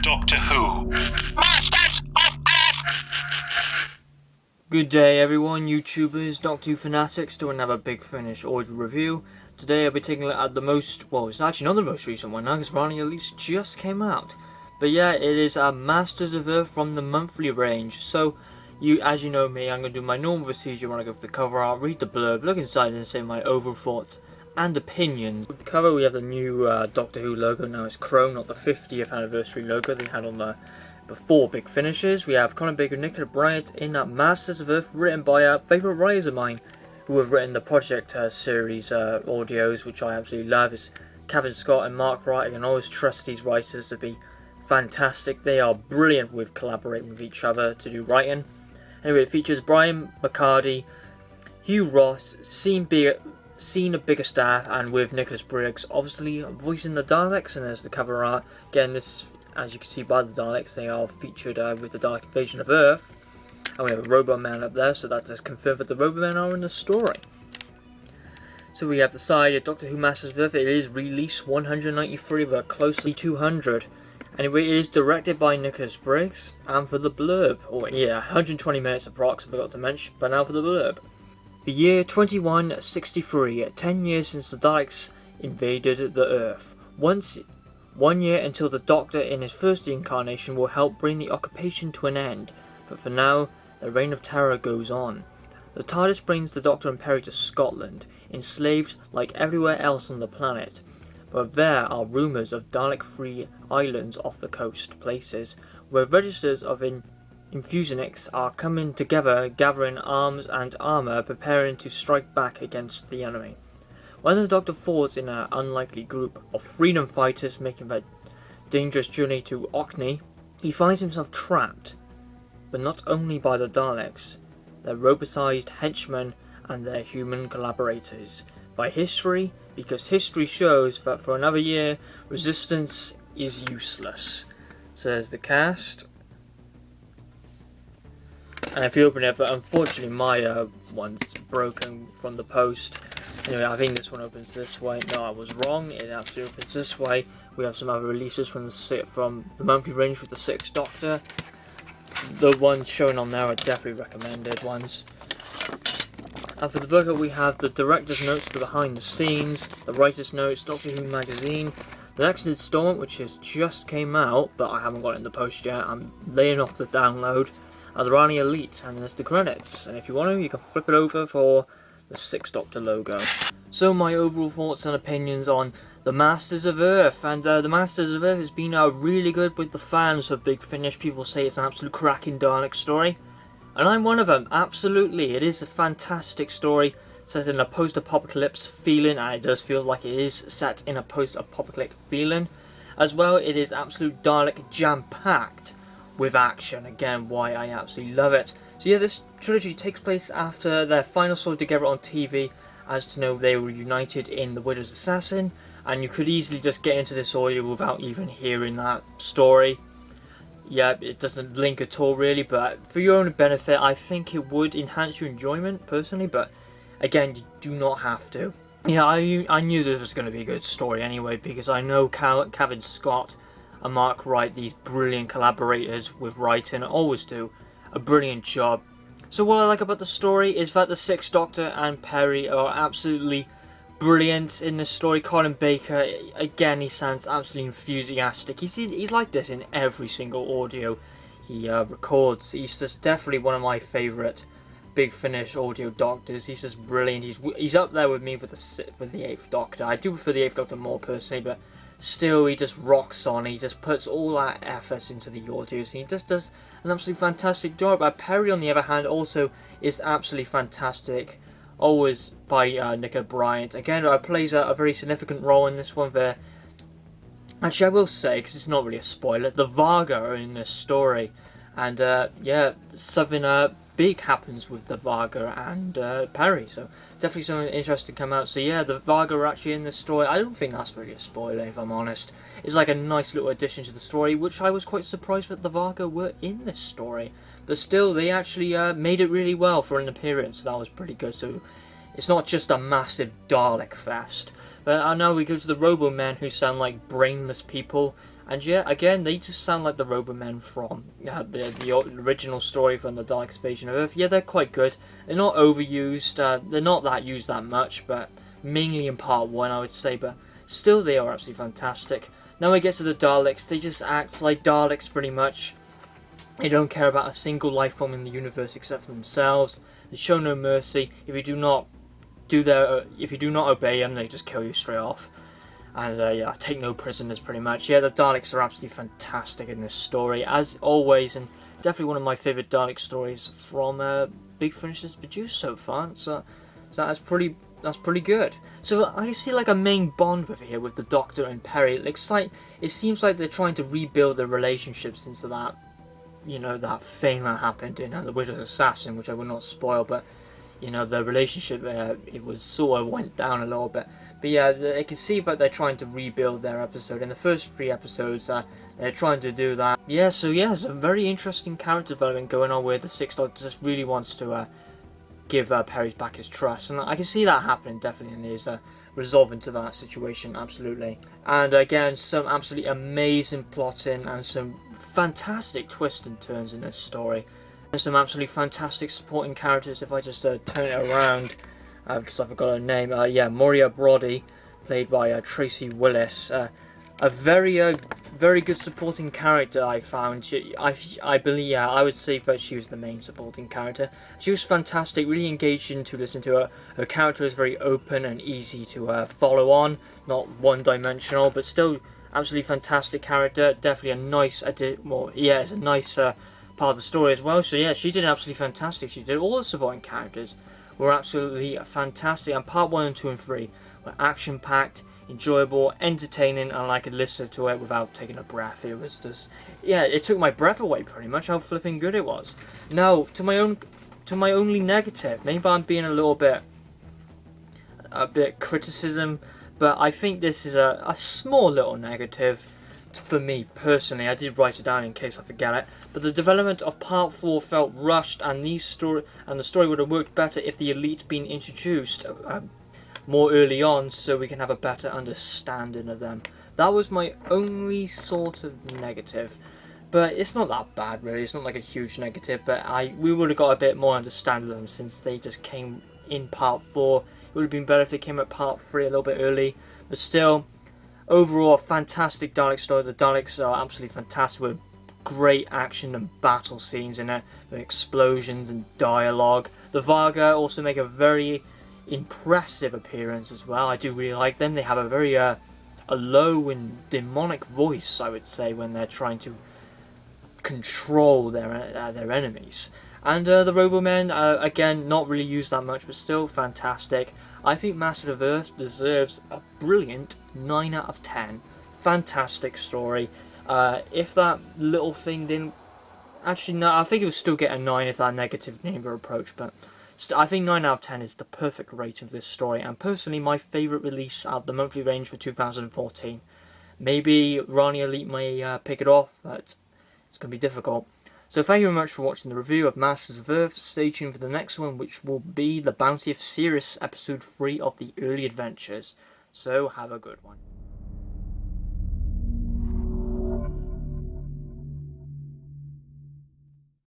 Doctor Who. Masters of Earth! Good day everyone, YouTubers, Doctor Who fanatics, to another Big Finish audio review. Today I'll be taking a look at the most, well, it's actually not the most recent one now, because Ronnie Elite just came out. But yeah, it is Masters of Earth from the monthly range. So, as you know me, I'm going to do my normal procedure when I go for the cover art, read the blurb, look inside and say my overall thoughts and opinions. With the cover we have the new Doctor Who logo. Now it's Chrome, not the 50th anniversary logo they had on the before Big Finishes. We have Colin Baker and Nicola Bryant in Masters of Earth, written by favourite writers of mine who have written the Project series audios, which I absolutely love. It's Kevin Scott and Mark Wright. I can always trust these writers to be fantastic. They are brilliant with collaborating with each other to do writing. Anyway, it features Brian McCarty, Hugh Ross, seen a bigger staff, and with Nicholas Briggs obviously voicing the Daleks. And there's the cover art. Again, this, as you can see by the Daleks, they are featured with the Dalek invasion of Earth. And we have a Robo-Man up there, so that just confirms that the Robo-Men are in the story. So we have decided Doctor Who Masters of Earth, it is release 193, but closely 200. Anyway, it is directed by Nicholas Briggs, and for the blurb, 120 minutes approx, I forgot to mention, but now for the blurb. The year 2163, 10 years since the Daleks invaded the Earth. 1 year until the Doctor in his first incarnation will help bring the occupation to an end, but for now, the reign of terror goes on. The TARDIS brings the Doctor and Perry to Scotland, enslaved like everywhere else on the planet. But there are rumours of Dalek-free islands off the coast, places where registers of infusionics are coming together, gathering arms and armour, preparing to strike back against the enemy. When the Doctor falls in an unlikely group of freedom fighters making their dangerous journey to Orkney, he finds himself trapped, but not only by the Daleks, their robotised henchmen and their human collaborators. By history, because history shows that for another year, resistance is useless. Says the cast. And if you open it, but unfortunately my one's broken from the post. Anyway, I think this one opens this way. No, I was wrong. It absolutely opens this way. We have some other releases from the monthly range with the 6th Doctor. The ones shown on there are definitely recommended ones. And for the booklet we have the director's notes, the behind the scenes, the writer's notes, Doctor Who magazine, the next installment which has just came out, but I haven't got it in the post yet, I'm laying off the download, and the Rani Elite, and there's the credits. And if you want to, you can flip it over for the 6th Doctor logo. So my overall thoughts and opinions on the Masters of Earth. And the Masters of Earth has been really good with the fans of Big Finish. People say it's an absolute cracking Dalek story. And I'm one of them, absolutely. It is a fantastic story, set in a post-apocalypse feeling, and it does feel like it is set in a post-apocalyptic feeling. As well, it is absolute Dalek jam-packed with action. Again, why I absolutely love it. So yeah, this trilogy takes place after their final story together on TV. As to know, they were united in The Widow's Assassin, and you could easily just get into this audio without even hearing that story. Yeah, it doesn't link at all really, but for your own benefit, I think it would enhance your enjoyment personally, but again, you do not have to. Yeah, I knew this was going to be a good story anyway, because I know Kevin Scott and Mark Wright, these brilliant collaborators with writing, always do a brilliant job. So what I like about the story is that the 6th Doctor and Perry are absolutely brilliant in this story. Colin Baker, again, he sounds absolutely enthusiastic. He's like this in every single audio he records. He's just definitely one of my favourite Big Finish audio Doctors. He's just brilliant. He's up there with me for the 8th Doctor. I do prefer the 8th Doctor more personally, but still, he just rocks on. He just puts all that effort into the audios, and he just does an absolutely fantastic job. Perry, on the other hand, also is absolutely fantastic. Always by Nicola Bryant. Again, plays a very significant role in this one there. Actually, I will say, because it's not really a spoiler, the Varga are in this story. And yeah, something big happens with the Varga and Perry. So definitely something interesting to come out. So yeah, the Varga are actually in this story. I don't think that's really a spoiler, if I'm honest. It's like a nice little addition to the story, which I was quite surprised that the Varga were in this story. But still, they actually made it really well for an appearance. That was pretty good. So it's not just a massive Dalek fest. But I know we go to the Robo-Men, who sound like brainless people. And yeah, again, they just sound like the Robo-Men from the original story from the Daleks' Invasion of Earth. Yeah, they're quite good. They're not overused. They're not that used that much, but mainly in part 1, I would say. But still, they are absolutely fantastic. Now we get to the Daleks. They just act like Daleks pretty much. They don't care about a single life form in the universe except for themselves. They show no mercy. If you do not obey them, they just kill you straight off. And yeah, take no prisoners pretty much. Yeah, the Daleks are absolutely fantastic in this story, as always, and definitely one of my favourite Dalek stories from Big Finish that's produced so far. So that's pretty good. So I see like a main bond with here with the Doctor and Perry. It seems like they're trying to rebuild their relationship since that, that thing that happened in The Widow's Assassin, which I will not spoil, but the relationship it was sort of went down a little bit. But yeah, I can see that they're trying to rebuild their episode. In the first 3 episodes, they're trying to do that. Yeah, so yeah, there's a very interesting character development going on where the Sixth Doctor just really wants to give Perry back his trust. And I can see that happening definitely, and is resolving to that situation, absolutely. And again, some absolutely amazing plotting and some fantastic twists and turns in this story. There's some absolutely fantastic supporting characters. If I just turn it around, because I forgot her name. Yeah, Moria Brody, played by Tracy Willis. A very good supporting character, I found. I believe, yeah, I would say that she was the main supporting character. She was fantastic, really engaging to listen to her. Her character is very open and easy to follow on, not one-dimensional, but still absolutely fantastic character. Definitely a nice, it's a nice part of the story as well. So yeah, she did absolutely fantastic. She did all the supporting characters were absolutely fantastic, and part 1 and 2 and 3 were action-packed, enjoyable, entertaining, and I could listen to it without taking a breath. It was just, yeah, it took my breath away pretty much how flipping good it was. Now, to my only negative, maybe I'm being a bit criticism, but I think this is a small little negative for me personally. I did write it down in case I forget it, but the development of part 4 felt rushed, and the story would have worked better if the Elite been introduced more early on, so we can have a better understanding of them. That was my only sort of negative, but it's not that bad really. It's not like a huge negative, but we would have got a bit more understanding of them since they just came in part 4. It would have been better if they came at part 3 a little bit early, but still, overall, a fantastic Dalek story. The Daleks are absolutely fantastic with great action and battle scenes in it, with explosions and dialogue. The Varga also make a very impressive appearance as well. I do really like them. They have a very a low and demonic voice, I would say, when they're trying to control their enemies. And the Robo-Men, again, not really used that much, but still fantastic. I think Masters of Earth deserves a brilliant 9 out of 10. Fantastic story. If that little thing didn't... Actually, no, I think it would still get a 9 if that negative never approached, but I think 9 out of 10 is the perfect rate of this story, and personally my favourite release out of the monthly range for 2014. Maybe Rani Elite may pick it off, but it's going to be difficult. So thank you very much for watching the review of Masters of Earth. Stay tuned for the next one, which will be The Bounty of Sirius, Episode 3 of the Early Adventures. So have a good one.